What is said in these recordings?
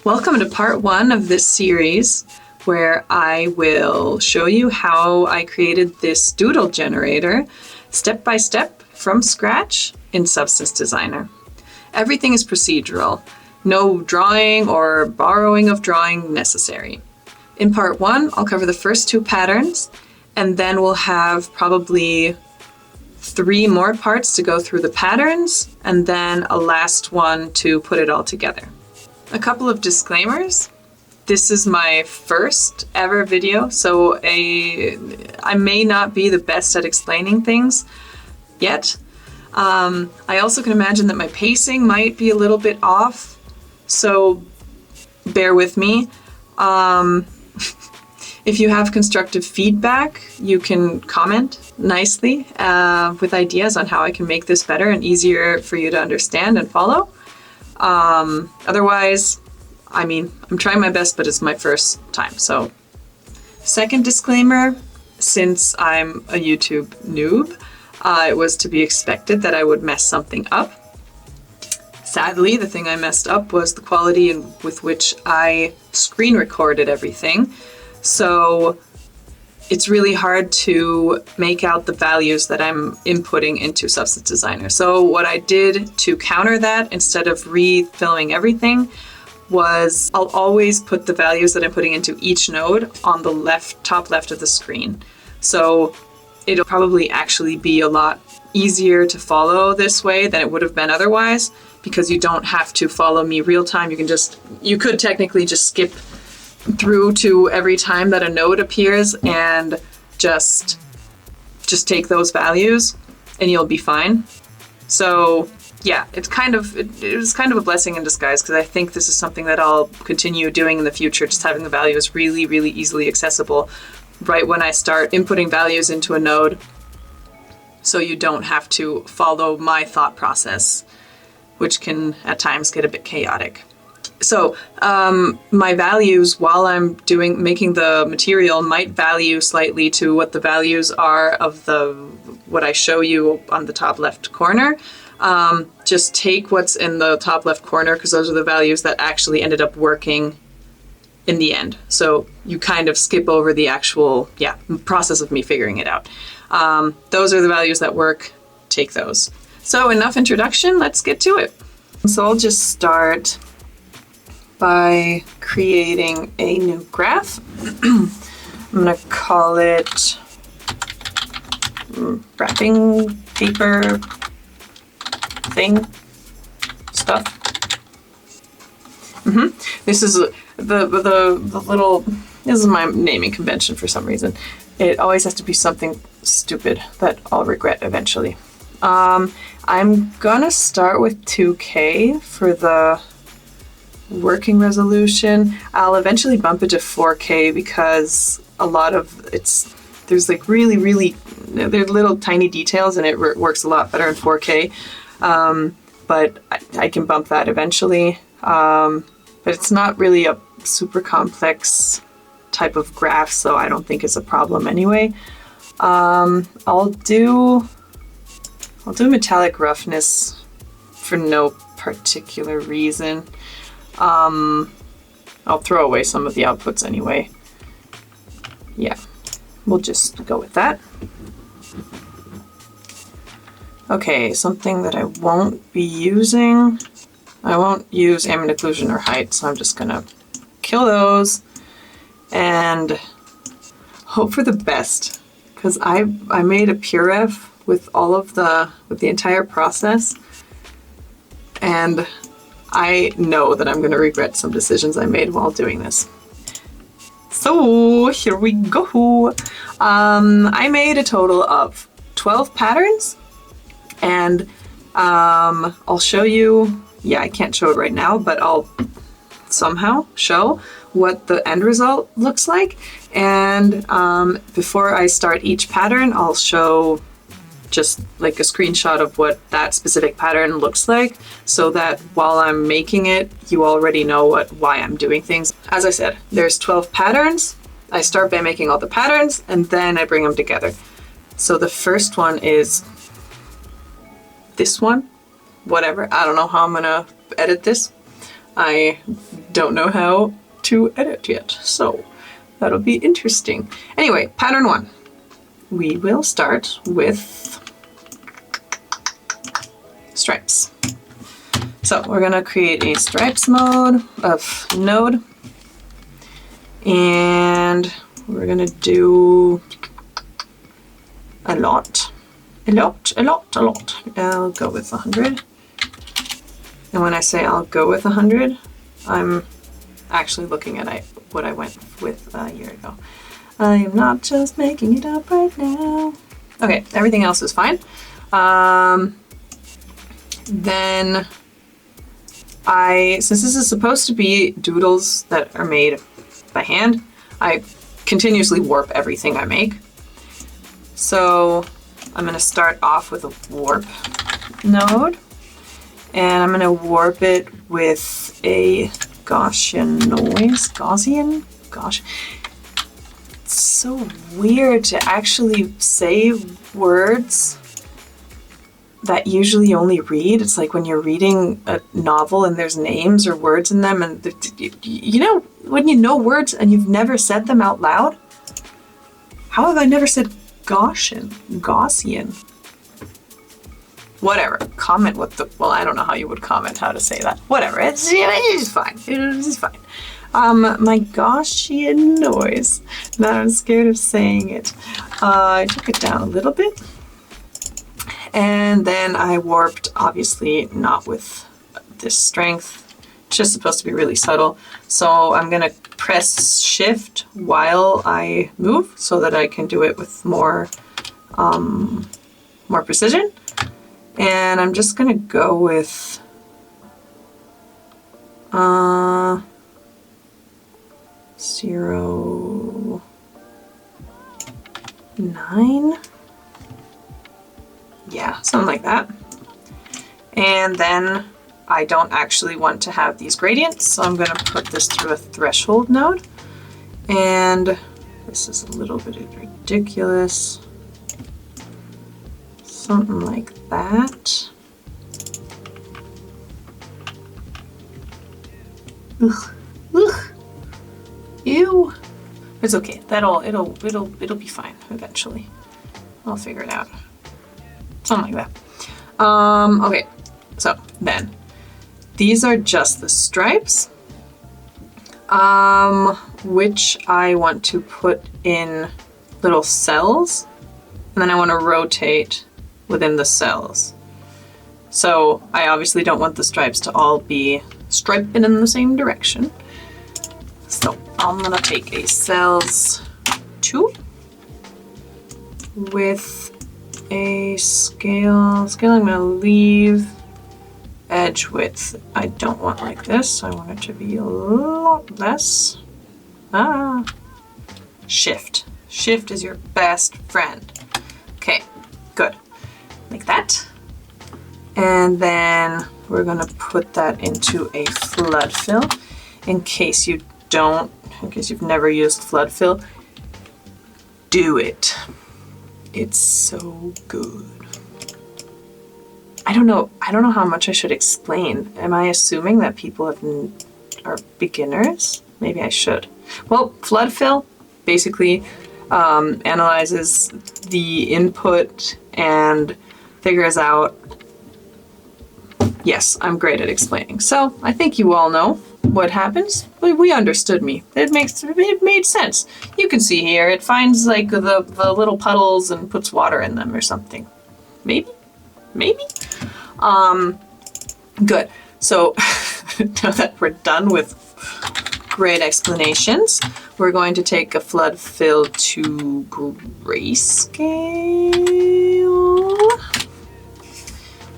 Welcome to part 1 of this series where I will show you how I created this doodle generator step by step from scratch in Substance Designer. Everything is procedural. No drawing or borrowing of drawing necessary. In part 1, I'll cover the first 2 patterns, and then we'll have probably 3 more parts to go through the patterns, and then a last one to put it all together. A couple of disclaimers. This is my first ever video, so I may not be the best at explaining things yet. I also can imagine that my pacing might be a little bit off, so bear with me. If you have constructive feedback, you can comment nicely with ideas on how I can make this better and easier for you to understand and follow. Otherwise, I'm trying my best, but it's my first time. So, second disclaimer, since I'm a YouTube noob, it was to be expected that I would mess something up. Sadly, the thing I messed up was the quality with which I screen recorded everything. So it's really hard to make out the values that I'm inputting into Substance Designer. So what I did to counter that, instead of refilming everything, was I'll always put the values that I'm putting into each node on the top left of the screen. So it'll probably actually be a lot easier to follow this way than it would have been otherwise, because you don't have to follow me real time. You could technically just skip through to every time that a node appears and just take those values and you'll be fine. So yeah, it was kind of a blessing in disguise, because I think this is something that I'll continue doing in the future, just having the values really, really easily accessible right when I start inputting values into a node, so you don't have to follow my thought process, which can at times get a bit chaotic. So my values while I'm making the material might value slightly to what the values are of what I show you on the top left corner. Just take what's in the top left corner, because those are the values that actually ended up working in the end. So you kind of skip over the actual process of me figuring it out. Those are the values that work. Take those. So enough introduction, let's get to it. So I'll just start by creating a new graph. I'm going to call it wrapping paper thing stuff. This is this is my naming convention for some reason. It always has to be something stupid that I'll regret eventually. I'm gonna start with 2K for the working resolution. I'll eventually bump it to 4K because a lot of there's like really there's little tiny details, and it works a lot better in 4K. But I can bump that eventually. But it's not really a super complex type of graph, so I don't think it's a problem anyway. I'll do metallic roughness for no particular reason. I'll throw away some of the outputs anyway. Yeah, we'll just go with that. Okay, something that I won't be using. I won't use ambient occlusion or height, so I'm just gonna kill those and hope for the best, because I made a PureRef with the entire process, and I know that I'm going to regret some decisions I made while doing this. So here we go. I made a total of 12 patterns, and I'll show you. Yeah, I can't show it right now, but I'll somehow show what the end result looks like. And before I start each pattern, I'll show just like a screenshot of what that specific pattern looks like, so that while I'm making it, you already know why I'm doing things. As I said, there's 12 patterns. I start by making all the patterns, and then I bring them together. So the first one is this one. Whatever, I don't know how I'm gonna edit this. I don't know how to edit yet, so that'll be interesting. Anyway, pattern 1. We will start with stripes. So we're gonna create a stripes node, and we're gonna do a lot. I'll go with 100. And when I say I'll go with 100, I'm actually looking at what I went with a year ago. I am not just making it up right now. Okay, everything else is fine. Then since this is supposed to be doodles that are made by hand, I continuously warp everything I make. So I'm going to start off with a warp node, and I'm going to warp it with a Gaussian noise. Gosh. It's so weird to actually say words that usually you only read. It's like when you're reading a novel and there's names or words in them, and you know, when you know words and you've never said them out loud. How have I never said Gaussian? Whatever. Comment what the, well, I don't know how you would comment how to say that. Whatever. It's fine. It's fine. My Gaussian noise. Now I'm scared of saying it. I took it down a little bit. And then I warped, obviously not with this strength. It's just supposed to be really subtle. So I'm gonna press shift while I move so that I can do it with more precision. And I'm just gonna go with 0.9. Yeah, something like that. And then I don't actually want to have these gradients, so I'm gonna put this through a threshold node. And this is a little bit ridiculous. Something like that. Ugh. Ew. It's okay. It'll be fine eventually. I'll figure it out. Something like that. Okay. So then these are just the stripes, which I want to put in little cells, and then I want to rotate within the cells. So I obviously don't want the stripes to all be striping in the same direction. So I'm gonna take a cells 2 with a scale I'm gonna leave. Edge width I don't want like this. I want it to be a lot less. Shift is your best friend. Okay, good. Like that. And then we're gonna put that into a flood fill. In case you've never used flood fill, do it. It's so good. I don't know how much I should explain. Am I assuming that people are beginners? Maybe I should. Well, flood fill basically analyzes the input and figures out. Yes, I'm great at explaining. So I think you all know what happens. We understood me. It made sense. You can see here, it finds like the little puddles and puts water in them or something. Maybe? Good. So now that we're done with great explanations, we're going to take a flood fill to grayscale,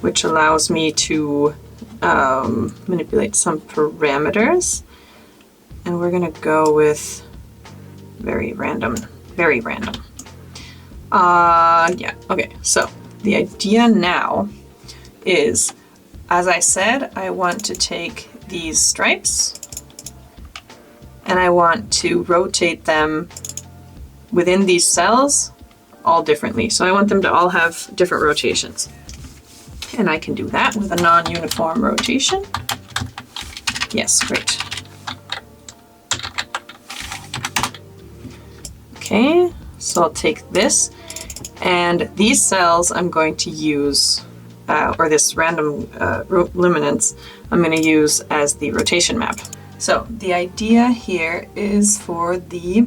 which allows me to manipulate some parameters. And we're gonna go with very random. Yeah, okay, so the idea now is, as I said, I want to take these stripes and I want to rotate them within these cells all differently. So I want them to all have different rotations. And I can do that with a non-uniform rotation. Yes, great. Okay, so I'll take this, and these cells I'm going to use, or this random luminance, I'm going to use as the rotation map. So the idea here is for the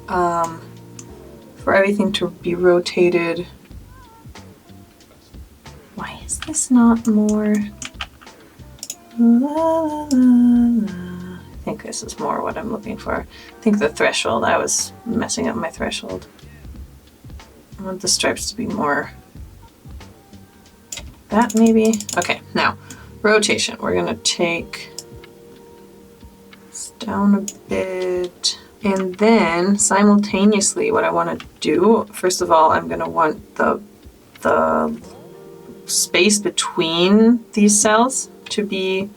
for everything to be rotated. Why is this not more? I think this is more what I'm looking for. I think the threshold, I was messing up my threshold. I want the stripes to be more, that maybe? Okay, now, rotation. We're gonna take this down a bit. And then simultaneously what I wanna do, first of all, I'm gonna want the space between these cells to be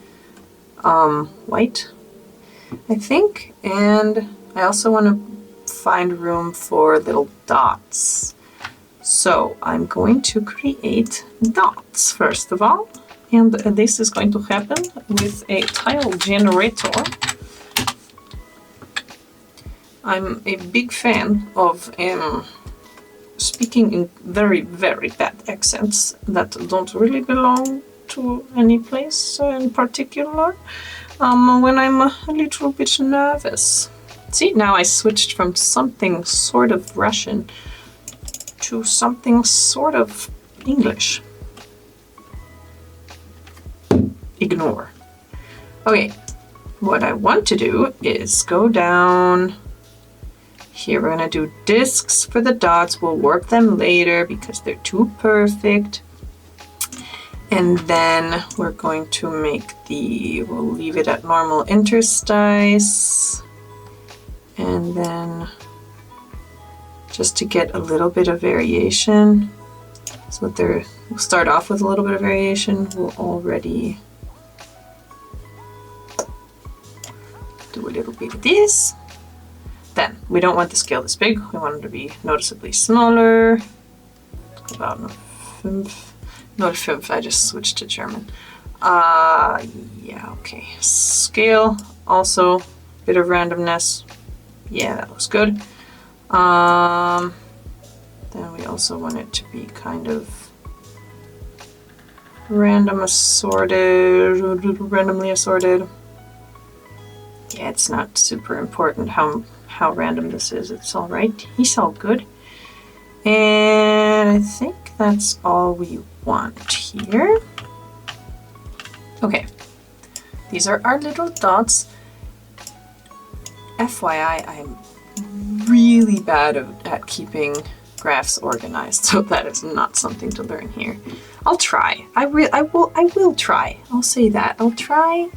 white, I think, and I also want to find room for little dots. So I'm going to create dots first of all, and this is going to happen with a tile generator. I'm a big fan of speaking in very, very bad accents that don't really belong to any place in particular. When I'm a little bit nervous. See, now I switched from something sort of Russian to something sort of English. Ignore. Okay, what I want to do is go down. Here we're gonna do discs for the dots. We'll warp them later because they're too perfect. And then we're going to make we'll leave it at normal interstice. And then just to get a little bit of variation. So we'll start off with a little bit of variation. We'll already do a little bit of this. Then we don't want the scale this big. We want it to be noticeably smaller. About 05, I just switched to German. Yeah, okay. Scale, also, bit of randomness. Yeah, that looks good. Then we also want it to be kind of randomly assorted. Yeah, it's not super important how random this is. It's all right. It's all good. And I think that's all we want here. Okay, these are our little dots. FYI, I'm really bad at keeping graphs organized, so that is not something to learn here. I'll try. I will try. I'll say that. I'll try.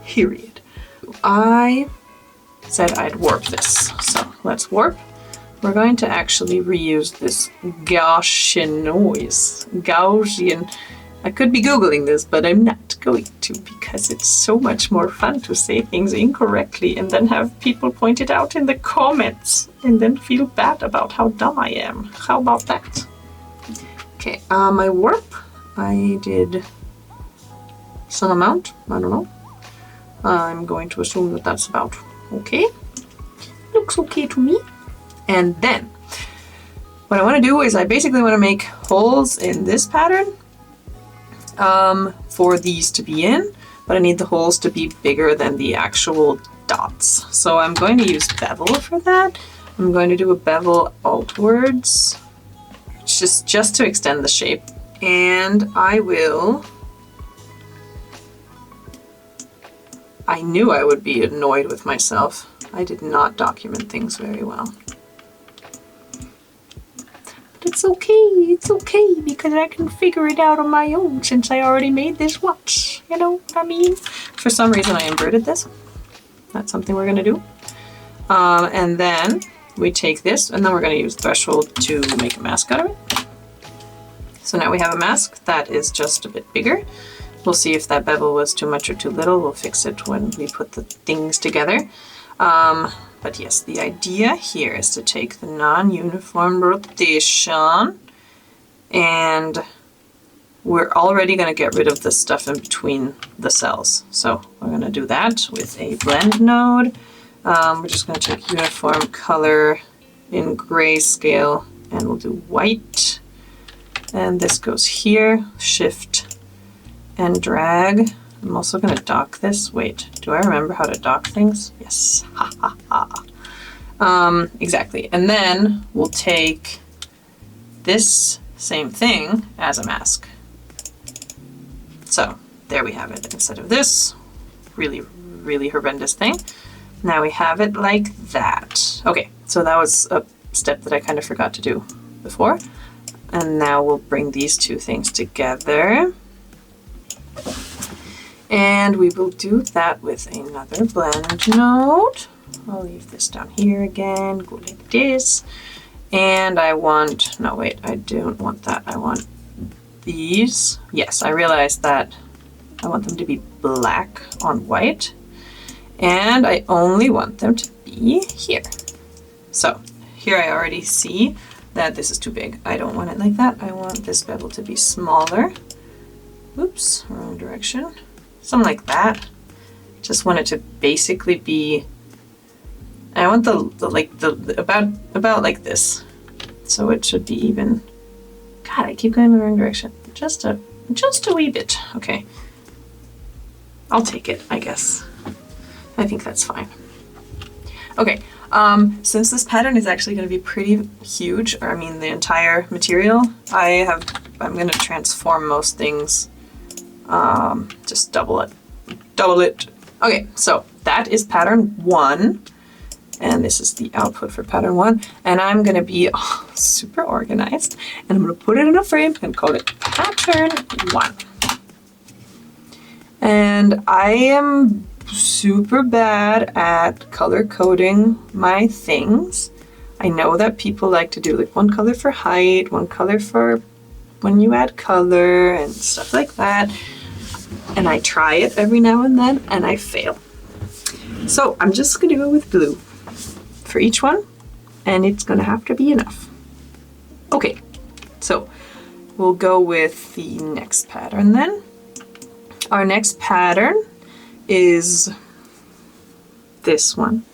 Period. I said I'd warp this, so let's warp. We're going to actually reuse this Gaussian noise. Gaussian. I could be Googling this, but I'm not going to because it's so much more fun to say things incorrectly and then have people point it out in the comments and then feel bad about how dumb I am. How about that? Okay, my warp, I did some amount. I don't know. I'm going to assume that that's about okay. Looks okay to me. And then what I want to do is I basically want to make holes in this pattern for these to be in, but I need the holes to be bigger than the actual dots. So I'm going to use bevel for that. I'm going to do a bevel outwards, just to extend the shape. And I knew I would be annoyed with myself. I did not document things very well. It's okay, because I can figure it out on my own since I already made this once, you know what I mean? For some reason I inverted this. That's something we're gonna do. And then we take this and then we're gonna use threshold to make a mask out of it. So now we have a mask that is just a bit bigger. We'll see if that bevel was too much or too little. We'll fix it when we put the things together. But yes, the idea here is to take the non-uniform rotation and we're already going to get rid of the stuff in between the cells. So we're going to do that with a blend node. We're just going to take uniform color in grayscale and we'll do white. And this goes here, shift and drag. I'm also going to dock this. Wait, do I remember how to dock things? Yes. Ha ha ha. Exactly. And then we'll take this same thing as a mask. So there we have it. Instead of this really, really horrendous thing, now we have it like that. Okay, so that was a step that I kind of forgot to do before. And now we'll bring these two things together. And we will do that with another blend node. I'll leave this down here again, go like this. And I want, no wait, I don't want that. I want these. Yes, I realized that I want them to be black on white. And I only want them to be here. So here I already see that this is too big. I don't want it like that. I want this bevel to be smaller. Oops, wrong direction. Something like that. Just want it to basically be, I want about like this. So it should be even, God, I keep going in the wrong direction. Just a wee bit. Okay. I'll take it, I guess. I think that's fine. Okay, since this pattern is actually going to be pretty huge, or I mean the entire material, I'm going to transform most things. Just double it. Okay, so that is pattern 1. And this is the output for pattern 1. And I'm going to be super organized. And I'm going to put it in a frame and call it pattern 1. And I am super bad at color coding my things. I know that people like to do like one color for height, one color for when you add color and stuff like that. And I try it every now and then and I fail. So I'm just going to go with blue for each one, and it's going to have to be enough. Okay, so we'll go with the next pattern then. Our next pattern is this one.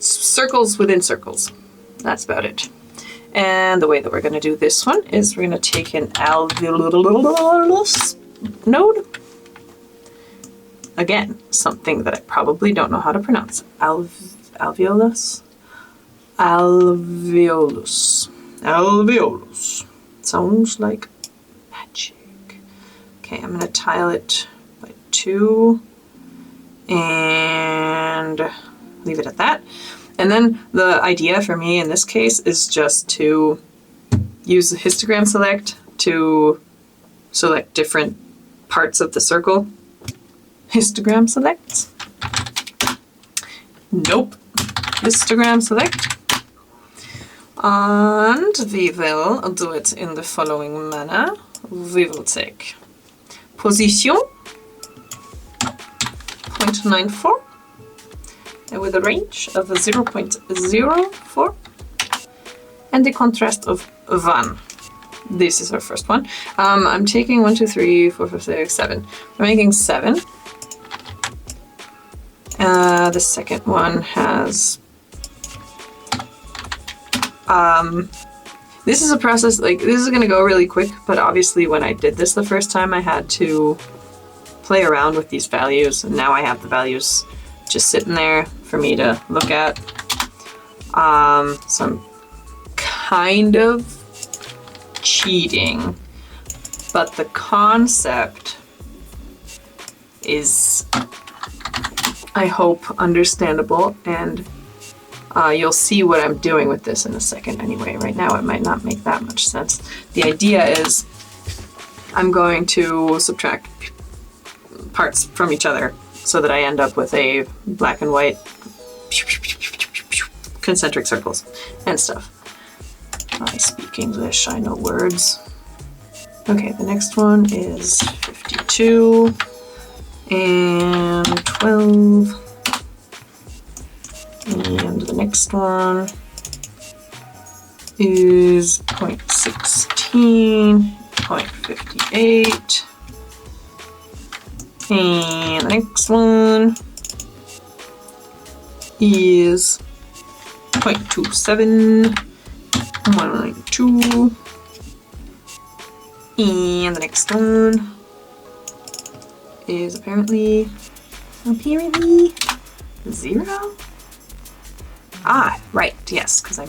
Circles within circles. That's about it. And the way that we're going to do this one is we're going to take an alveolus node. Again, something that I probably don't know how to pronounce. Alveolus. Sounds like magic. Okay, I'm going to tile it by 2 and leave it at that. And then the idea for me in this case is just to use the histogram select to select different parts of the circle. Histogram select. Nope. Histogram select. And we will do it in the following manner. We will take position 0.94 with a range of 0.04 and the contrast of 1. This is our first one. I'm taking 1, 2, 3, 4, 5, 6, 7. I'm making 7. The second one has this is a process, like this is going to go really quick, but obviously when I did this the first time I had to play around with these values, and now I have the values just sitting there for me to look at. So I'm kind of cheating, but the concept is, I hope, understandable, and you'll see what I'm doing with this in a second anyway. Right now it might not make that much sense. The idea is I'm going to subtract parts from each other so that I end up with a black and white concentric circles and stuff. I speak English, I know words. Okay, the next one is 52 and 12. And the next one is 0.16, 0.58. And the next one is 0.27, 192. And the next one is apparently 0. Ah, right, yes, because I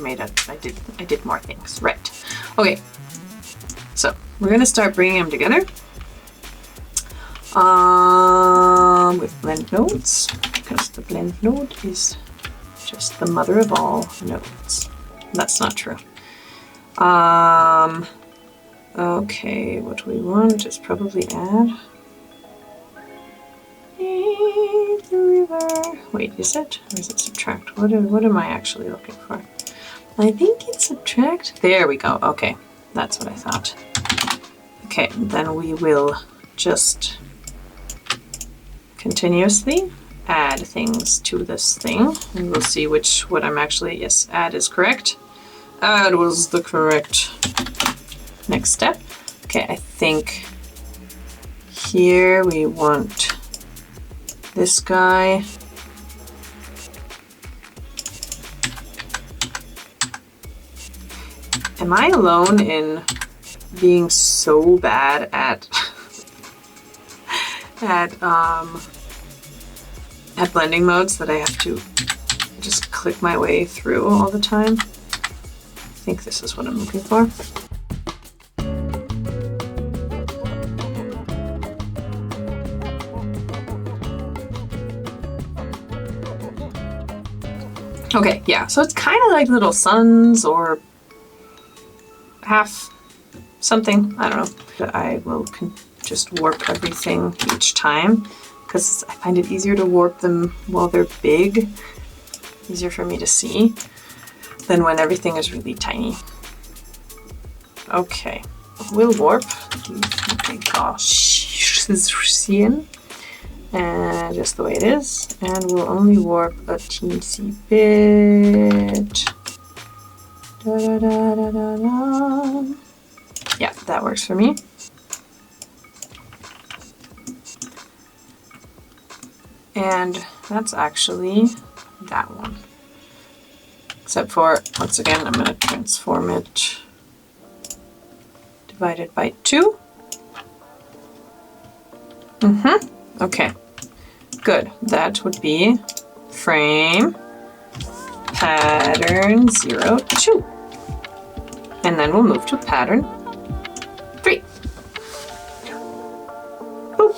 did more things. Right. Okay. So we're gonna start bringing them together. With blend nodes, because the blend node is just the mother of all nodes. That's not true. Okay, what we want is probably add the river. Wait, is it? Or is it subtract? What am I actually looking for? I think it's subtract. There we go. Okay, that's what I thought. Okay, then we will just continuously add things to this thing, and we'll see what I'm actually, yes, add is correct. Add was the correct next step. Okay, I think here we want this guy. Am I alone in being so bad at at blending modes that I have to just click my way through all the time? I think this is what I'm looking for. Okay, yeah, so it's kind of like little suns or half something, I don't know. But I will just warp everything each time because I find it easier to warp them while they're big, easier for me to see than when everything is really tiny. Okay, we'll warp the Gaussian just the way it is, and we'll only warp a teensy bit. Da, da, da, da, da, da. Yeah, that works for me. And that's actually that one. Except for, once again, I'm going to transform it divided by 2. Okay, good. That would be frame pattern 0, 2. And then we'll move to pattern 3. Boop.